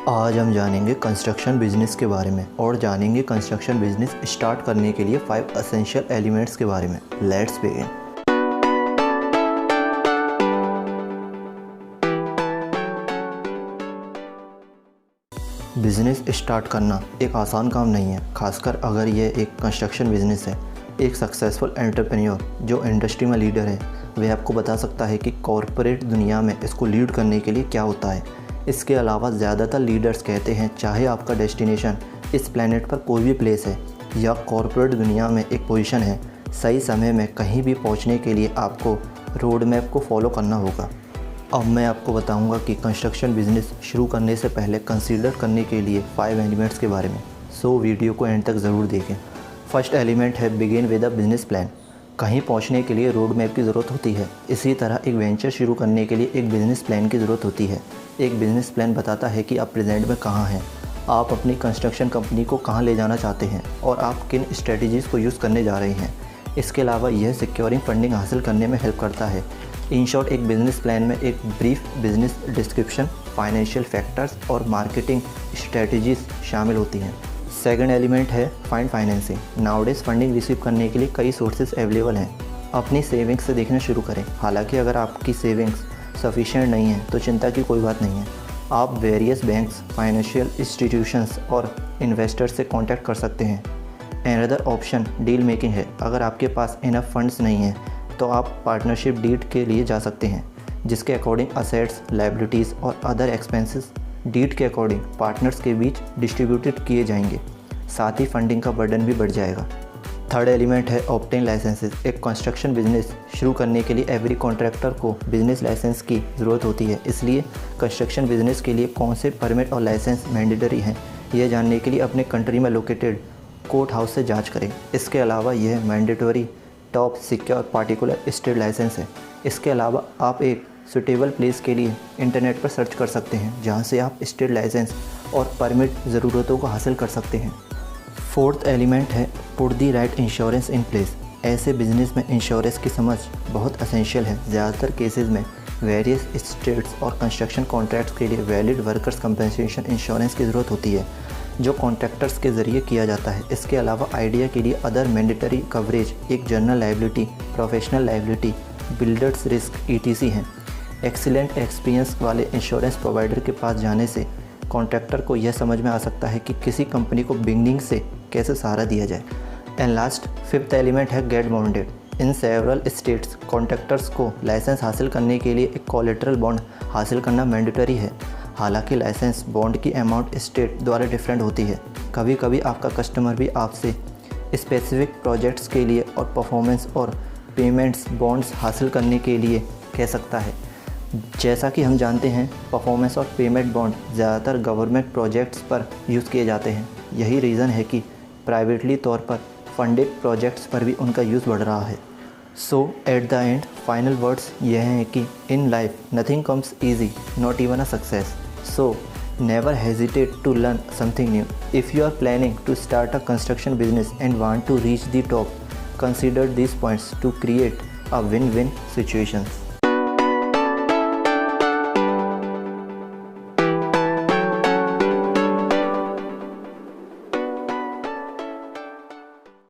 आज हम जानेंगे कंस्ट्रक्शन बिजनेस के बारे में और जानेंगे कंस्ट्रक्शन बिजनेस स्टार्ट करने के लिए 5 एसेंशियल एलिमेंट्स के बारे में। Let's begin. बिजनेस स्टार्ट करना एक आसान काम नहीं है, खासकर अगर यह एक कंस्ट्रक्शन बिजनेस है। एक सक्सेसफुल एंटरप्रेन्योर जो इंडस्ट्री में लीडर है वह आपको बता सकता है कि कॉरपोरेट दुनिया में इसको लीड करने के लिए क्या होता है। इसके अलावा ज़्यादातर लीडर्स कहते हैं चाहे आपका डेस्टिनेशन इस प्लेनेट पर कोई भी प्लेस है या कॉरपोरेट दुनिया में एक पोजीशन है, सही समय में कहीं भी पहुंचने के लिए आपको रोड मैप को फॉलो करना होगा। अब मैं आपको बताऊंगा कि कंस्ट्रक्शन बिजनेस शुरू करने से पहले कंसीडर करने के लिए 5 एलिमेंट्स के बारे में। सो वीडियो को एंड तक ज़रूर देखें। फर्स्ट एलिमेंट है begin with a business plan. कहीं पहुंचने के लिए रोड मैप की ज़रूरत होती है, इसी तरह एक वेंचर शुरू करने के लिए एक बिज़नेस प्लान की ज़रूरत होती है। एक बिज़नेस प्लान बताता है कि आप प्रेजेंट में कहाँ हैं, आप अपनी कंस्ट्रक्शन कंपनी को कहाँ ले जाना चाहते हैं और आप किन स्ट्रेटजीज़ को यूज़ करने जा रहे हैं। इसके अलावा यह सिक्योरिंग फंडिंग हासिल करने में हेल्प करता है। इन शॉर्ट, एक बिज़नेस प्लान में एक brief business description, financial factors और मार्केटिंग स्ट्रेटजीज़ शामिल होती हैं। सेकंड एलिमेंट है find financing. Nowadays funding receive करने के लिए कई सोर्सेज अवेलेबल हैं। अपनी सेविंग्स से देखना शुरू करें। हालांकि अगर आपकी सेविंग्स सफिशिएंट नहीं है तो चिंता की कोई बात नहीं है। आप वेरियस बैंक्स, फाइनेंशियल इंस्टीट्यूशंस और इन्वेस्टर्स से कांटेक्ट कर सकते हैं। अनदर ऑप्शन डील मेकिंग है। अगर आपके पास इनफ फंड्स नहीं हैं तो आप पार्टनरशिप डीड के लिए जा सकते हैं, जिसके अकॉर्डिंग असेट्स, लायबिलिटीज़ और अदर एक्सपेंसेस डीड के अकॉर्डिंग पार्टनर्स के बीच डिस्ट्रीब्यूटेड किए जाएंगे। साथ ही फंडिंग का बर्डन भी बढ़ जाएगा। थर्ड एलिमेंट है ऑब्टेन लाइसेंसेस। एक कंस्ट्रक्शन बिजनेस शुरू करने के लिए एवरी कॉन्ट्रैक्टर को बिजनेस लाइसेंस की ज़रूरत होती है। इसलिए कंस्ट्रक्शन बिजनेस के लिए कौन से परमिट और लाइसेंस मैंडेटरी हैं, यह जानने के लिए अपने कंट्री में लोकेटेड कोर्ट हाउस से जांच करें। इसके अलावा यह mandatory top secure particular state license है। इसके अलावा आप एक सुटेबल प्लेस के लिए इंटरनेट पर सर्च कर सकते हैं जहां से आप स्टेट लाइसेंस और परमिट ज़रूरतों को हासिल कर सकते हैं। फोर्थ एलिमेंट है put the right insurance in place. ऐसे बिजनेस में इंश्योरेंस की समझ बहुत असेंशियल है। ज़्यादातर केसेस में वेरियस स्टेट्स और कंस्ट्रक्शन कॉन्ट्रैक्ट्स के लिए वैलिड वर्कर्स कंपनसेशन इंश्योरेंस की ज़रूरत होती है, जो कॉन्ट्रैक्टर्स के ज़रिए किया जाता है। इसके अलावा आइडिया के लिए अदर मैंडेटरी कवरेज एक general liability, professional liability, builders risk ETC हैं। एक्सीलेंट एक्सपीरियंस वाले इंश्योरेंस प्रोवाइडर के पास जाने से कॉन्ट्रैक्टर को यह समझ में आ सकता है कि किसी कंपनी को बिगनिंग से कैसे सहारा दिया जाए। एंड लास्ट फिफ्थ एलिमेंट है gate bonded. In several states contractors को लाइसेंस हासिल करने के लिए एक कोलेटरल बॉन्ड हासिल करना मैंडेटरी है। हालांकि लाइसेंस बॉन्ड की अमाउंट स्टेट द्वारा डिफरेंट होती है। कभी कभी आपका कस्टमर भी आपसे स्पेसिफिक प्रोजेक्ट्स के लिए और परफॉर्मेंस और पेमेंट्स बॉन्ड्स हासिल करने के लिए कह सकता है। जैसा कि हम जानते हैं, परफॉर्मेंस और पेमेंट बॉन्ड ज़्यादातर गवर्नमेंट प्रोजेक्ट्स पर यूज़ किए जाते हैं। यही रीज़न है कि प्राइवेटली तौर पर फंडेड प्रोजेक्ट्स पर भी उनका यूज़ बढ़ रहा है। So at the end final words यह हैं कि in life nothing comes easy, not even a success. So never hesitate to learn something new. If you are planning to start a construction business and want to reach the top, consider these points to create a win-win situations.